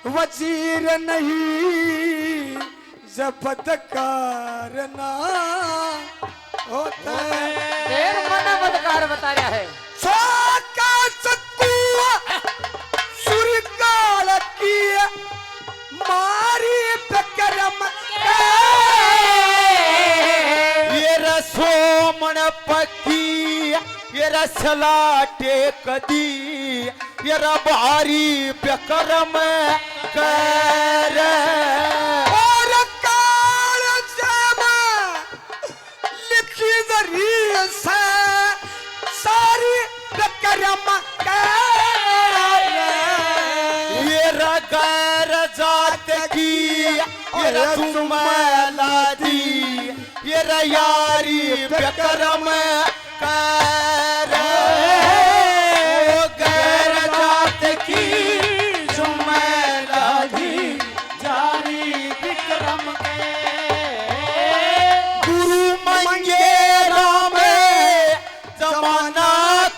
वजीर नहीं जबदकार ना होता देर मन बदकार बता रहा है। छोका चक्कुआ सुरकाल की मारी बकरम ये रसोमण पकी ये रसलाटे कदी ये भारी बकरम कर और काल जमा लिखी जरिए से सारी बकरम ये गैर जात की ये तुमला दी ये यारी बकरम कर गैर जात की जुमला दी जारी विक्रम के गुरु मंगेरा में जमाना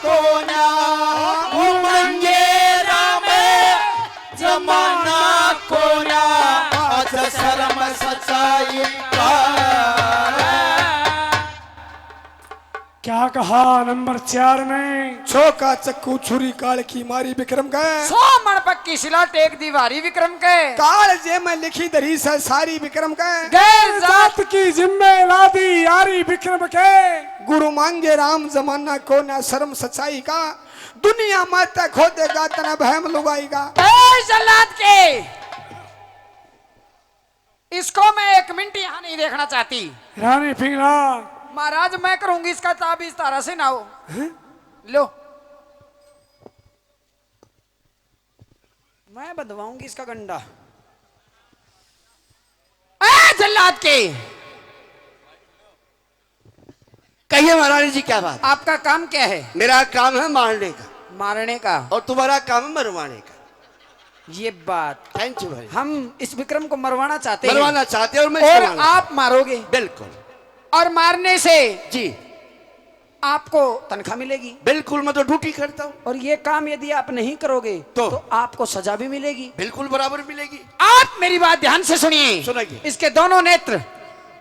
को ना मंगेरा में जमाना को ना आज शर्म सच्चाई का क्या कहा नंबर 4 में? छोका चक्कू छुरी काल की मारी विक्रम का 100 मन पक्की शिला टेक दीवारी विक्रम के काल जे में लिखी दरी से सारी विक्रम का गैर जात की जिम्मे लादी यारी विक्रम के गुरु मांगे राम जमाना को ना शर्म सच्चाई का दुनिया में तक खोदेगा तना बहम लुगाएगा। जल्लाद के इसको मैं 1 मिनट यहाँ नहीं देखना चाहती। रानी पिंगला महाराज मैं करूंगी इसका ताबीज तारा से ना हो। लो मैं बंधवाऊंगी इसका गंडा। जल्लाद के कहिए महारानी जी क्या बात? आपका काम क्या है? मेरा काम है मारने का मारने का। और तुम्हारा काम है मरवाने का। ये बात थैंक यू भाई। हम इस विक्रम को मरवाना चाहते हैं। मरवाना चाहते हैं और मैं और इसको आप मारोगे। बिल्कुल। और मारने से जी आपको तनख्वाह मिलेगी। बिल्कुल मैं तो ड्यूटी करता हूँ। और ये काम यदि आप नहीं करोगे तो आपको सजा भी मिलेगी। बिल्कुल बराबर मिलेगी। आप मेरी बात ध्यान से सुनिए। सुनाइए। इसके दोनों नेत्र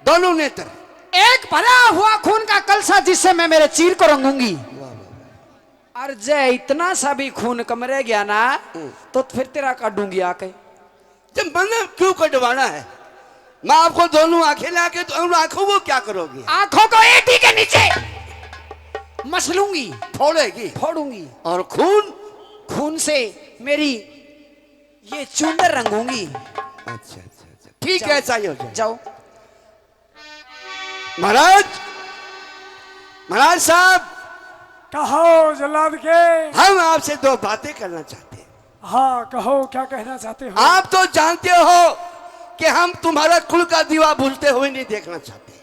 दोनों नेत्र एक भरा हुआ खून का कलसा जिससे मैं मेरे चीर को रंगूंगी। और जय इतना सा भी खून कम रह गया ना तो फिर तेरा काटूंगी आके। जब मैंने क्यों कटवाना है? मैं आपको दोनों आंखें लाके तो उन आंखों को क्या करोगी? आंखों को एटी के नीचे मसलूंगी, फोड़ेगी, फोड़ूंगी। और खून खून से मेरी ये चूंदर रंगूंगी। अच्छा अच्छा अच्छा ठीक है, ऐसा ही हो जाए। जाओ महाराज, महाराज साहब कहो जल्लाद के। हम आपसे 2 बातें करना चाहते हैं। हाँ कहो क्या कहना चाहते हो? आप तो जानते हो कि हम तुम्हारा कुल का दीवा भूलते हुए नहीं देखना चाहते,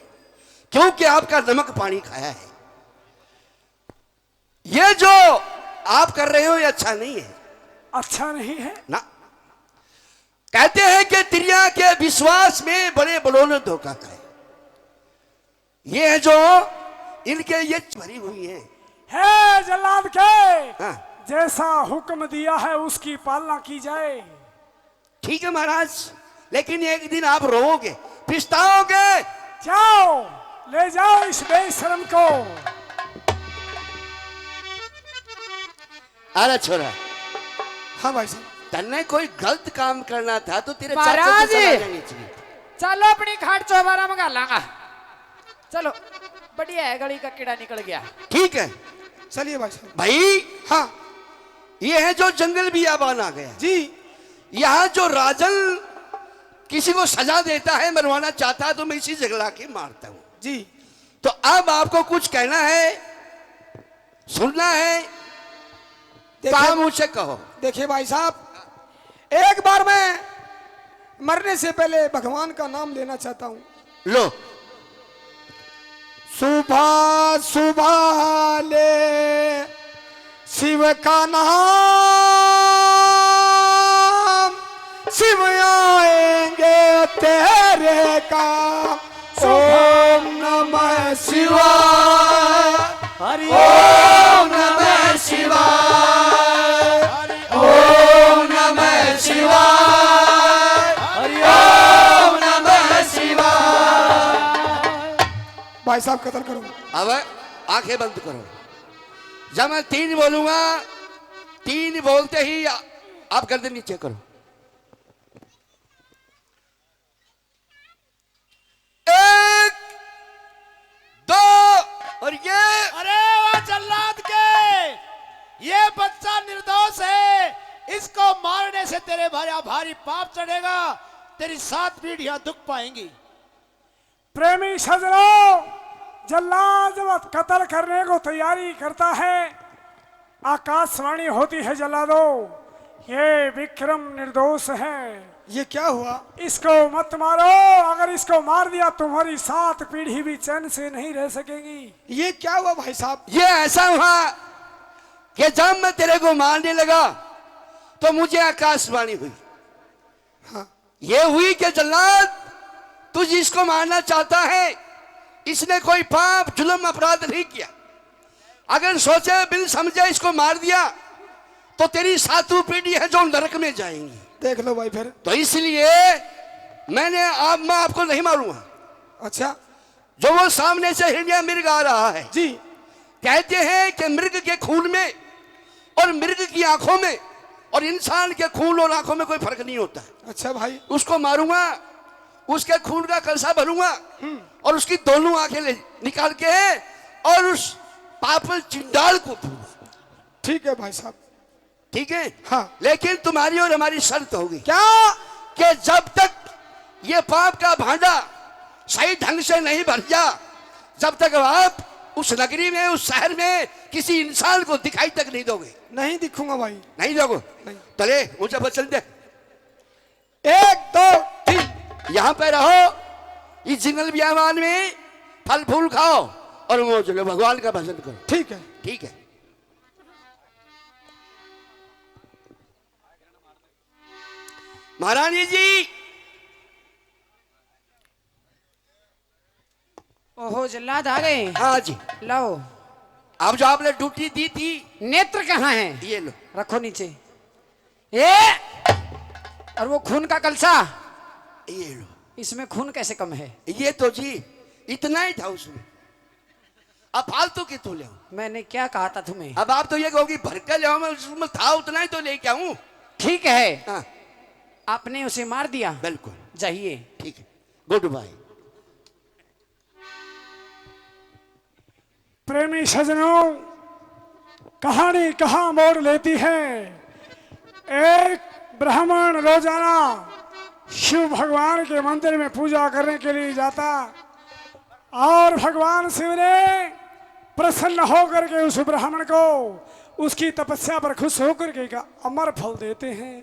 क्योंकि आपका नमक पानी खाया है। ये जो आप कर रहे हो ये अच्छा नहीं है। अच्छा नहीं है ना। कहते हैं कि तिरिया के विश्वास में बड़े बड़ों ने धोखा खाया। ये है जो इनके ये भरी हुई है जल्लाद के। हाँ। जैसा हुक्म दिया है उसकी पालना की जाए। ठीक है महाराज, लेकिन एक दिन आप रोओगे, पछताओगे। जाओ ले जाओ इस बेशरम को। अरे छोरा, हाँ भाई साहब। तन्ने कोई गलत काम करना था तो तेरे महाराज चाचा को सलाह देनी चाहिए। चलो अपनी खाट चौबारा मंगा लांगा। चलो बढ़िया है, गली का कीड़ा निकल गया। ठीक है चलिए भाई साहब। भाई, हाँ ये है जो जंगल बियाबान आ गया जी। यहाँ जो राजन किसी को सजा देता है, मरवाना चाहता है, तो मैं इसी जगह लाके मारता हूँ जी। तो अब आपको कुछ कहना है, सुनना है तो आप मुझसे कहो। देखिए भाई साहब, एक बार मैं मरने से पहले भगवान का नाम लेना चाहता हूँ। लो। सुबह सुबह ले शिव का नाम, शिव आएंगे तेरे काम। ओम नमः शिवाय, हरि ओम नमः शिवाय, ओम नमः शिवाय। भाई साहब कत्ल करो। अब आंखें बंद करो। जब मैं 3 बोलूंगा, 3 बोलते ही आप गर्दन नीचे करो। 1 2 और ये। अरे वाह जल्लाद के, ये बच्चा निर्दोष है, इसको मारने से तेरे भारी पाप चढ़ेगा, तेरी 7 पीढ़ियां दुख पाएंगी। प्रेमी सजनों, जल्लाद जब कत्ल करने को तैयारी करता है, आकाशवाणी होती है जल्लादो, ये विक्रम निर्दोष है, ये क्या हुआ? इसको मत मारो। अगर इसको मार दिया तुम्हारी 7 पीढ़ी भी चैन से नहीं रह सकेंगी। ये क्या हुआ भाई साहब? ये ऐसा हुआ कि जब मैं तेरे को मारने लगा तो मुझे आकाशवाणी हुई। हाँ। ये हुई कि जल्लाद तू जिसको मारना चाहता है, इसने कोई पाप जुल्म अपराध नहीं किया। अगर सोचे बिन समझे इसको मार दिया तो तेरी 7 पीढ़ी है जो नरक में जाएंगी। देख लो भाई फिर। तो इसलिए मैं आपको नहीं मारूंगा। अच्छा। जो वो सामने से हिरण्य मृग आ रहा है जी। कहते हैं कि मृग के खून में और मृग की आंखों में और इंसान के खून और आंखों में कोई फर्क नहीं होता। अच्छा भाई। उसको मारूंगा, उसके खून का कलसा भरूंगा और उसकी दोनों आंखें निकाल के और उस पापल चिंडाल को भरूंगा। ठीक है भाई साहब। ठीक है। हाँ। लेकिन तुम्हारी और हमारी शर्त होगी क्या? कि जब तक ये पाप का भांडा सही ढंग से नहीं भर जा, जब तक आप उस नगरी में, उस शहर में किसी इंसान को दिखाई तक नहीं दोगे। नहीं दिखूंगा भाई। नहीं दोगे? नहीं। चले ऊंचा पर चल दे। 1 2 3। यहां पे रहो, इस जंगल बियाबान में फल फूल खाओ और मौज लो, भगवान का भजन करो। ठीक है। ठीक है। महारानी जी। ओहो जल्लाद आ गए। हाँ जी। लाओ। अब जो आपने ड्यूटी दी थी, नेत्र कहाँ है? ये लो। रखो नीचे। ये और वो खून का कलसा, ये लो। इसमें खून कैसे कम है? ये तो जी इतना ही था उसमें, अब फालतू की तू ले। मैंने क्या कहा था तुम्हें? अब आप तो ये कहोगी भर कर ले, मैं उसमें था उतना ही तो लेके आऊं। ठीक है। हाँ आपने उसे मार दिया। बिल्कुल। जाइए। ठीक है। Goodbye. प्रेमी सजनों, कहानी कहाँ मोड़ लेती है। एक ब्राह्मण रोजाना शिव भगवान के मंदिर में पूजा करने के लिए जाता और भगवान शिव ने प्रसन्न होकर के उस ब्राह्मण को उसकी तपस्या पर खुश होकर के का अमर फल देते हैं।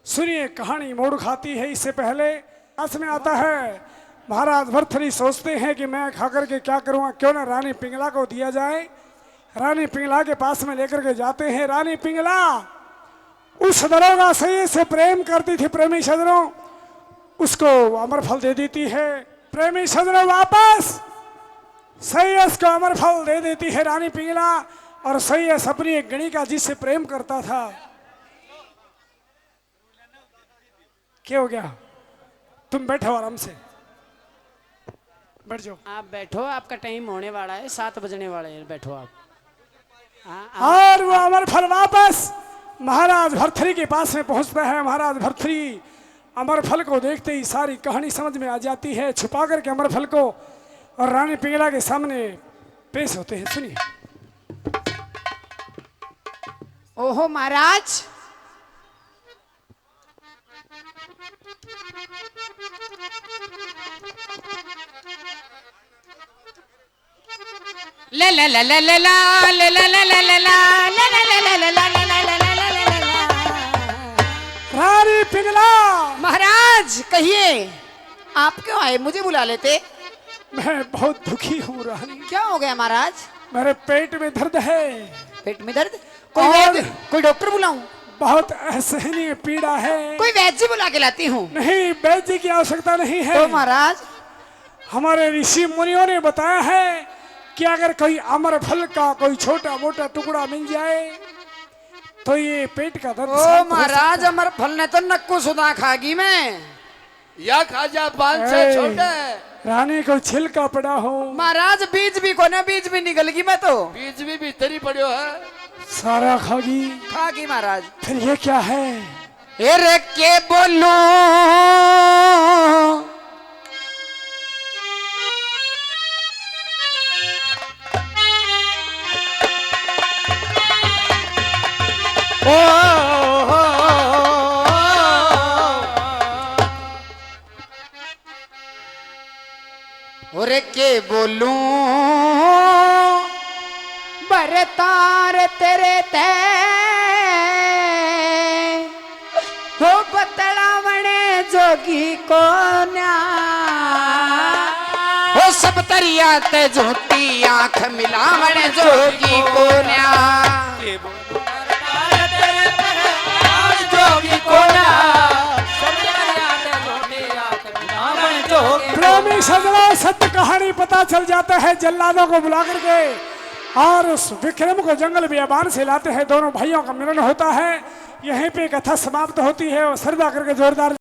सुनिए, कहानी मोड़ खाती है। इससे पहले पास में आता है, महाराज भर्तृहरि सोचते हैं कि मैं खाकर के क्या करूँगा, क्यों ना रानी पिंगला को दिया जाए। रानी पिंगला के पास में लेकर के जाते हैं। रानी पिंगला उस दरोगा सैयद से प्रेम करती थी। प्रेमी सजनों, उसको अमर फल दे देती है। प्रेमी सजनों, वापस सैयद को अमर फल दे देती है रानी पिंगला। और सैयद अपनी एक गणिका जिससे प्रेम करता था। क्या हो गया? तुम बैठो आराम से, बैठ जाओ। आप बैठो, आपका टाइम होने वाला है, 7 बजने वाले हैं, बैठो आप। और वो अमर फल वापस महाराज भर्तृहरि के पास में पहुंचता है। महाराज भर्तृहरि अमर फल को देखते ही सारी कहानी समझ में आ जाती है। छुपा करके अमर फल को और रानी पिंगला के सामने पेश होते हैं। सुनिए। ओहो महाराज, ले ले ले ले ले ला ले ले ले ले ले ला ले ले ले ले ले ला ले ले ले ले ले ले ला। रानी पिंगला, महाराज कहिए, आप क्यों आए? मुझे बुला लेते। मैं बहुत दुखी हूँ रानी। क्या हो गया महाराज? मेरे पेट में दर्द है। पेट में दर्द? कोई और- वैद्य, कोई डॉक्टर बुलाऊं? बहुत असहनीय पीड़ा है। कोई वैद्य बुला के लाती हूँ। नहीं, वैद्य की आवश्यकता नहीं है। तो महाराज, हमारे ऋषि मुनियों ने बताया है कि अगर कोई अमर फल का कोई छोटा मोटा टुकड़ा मिल जाए तो ये पेट का दर्द ओ शांत हो महाराज, सकता है। अमर फल ने तो नक्को सुधा खागी मैं। या खाजा पान से ए। छोटा है। रानी को छिलका पड़ा हो, महाराज बीज भी कोने बीज भी निकल गई मैं तो बीज भी भीतर ही पड़ो है। सारा खागी। खा गई महाराज। फिर ये क्या है? अरे के बोलूं और के बोलूं बरतार तेरे ते हो बतलावणे जोगी को न्या हो सब तरिया ते झूठी आंख मिलावणे जोगी को न्या प्रेमी सजना, सत्य कहानी पता चल जाता है। जल्लादों को बुला करके और उस विक्रम को जंगल बियाबान से लाते हैं। दोनों भाइयों का मिलन होता है। यहीं पे कथा समाप्त होती है और श्रद्धा करके जोरदार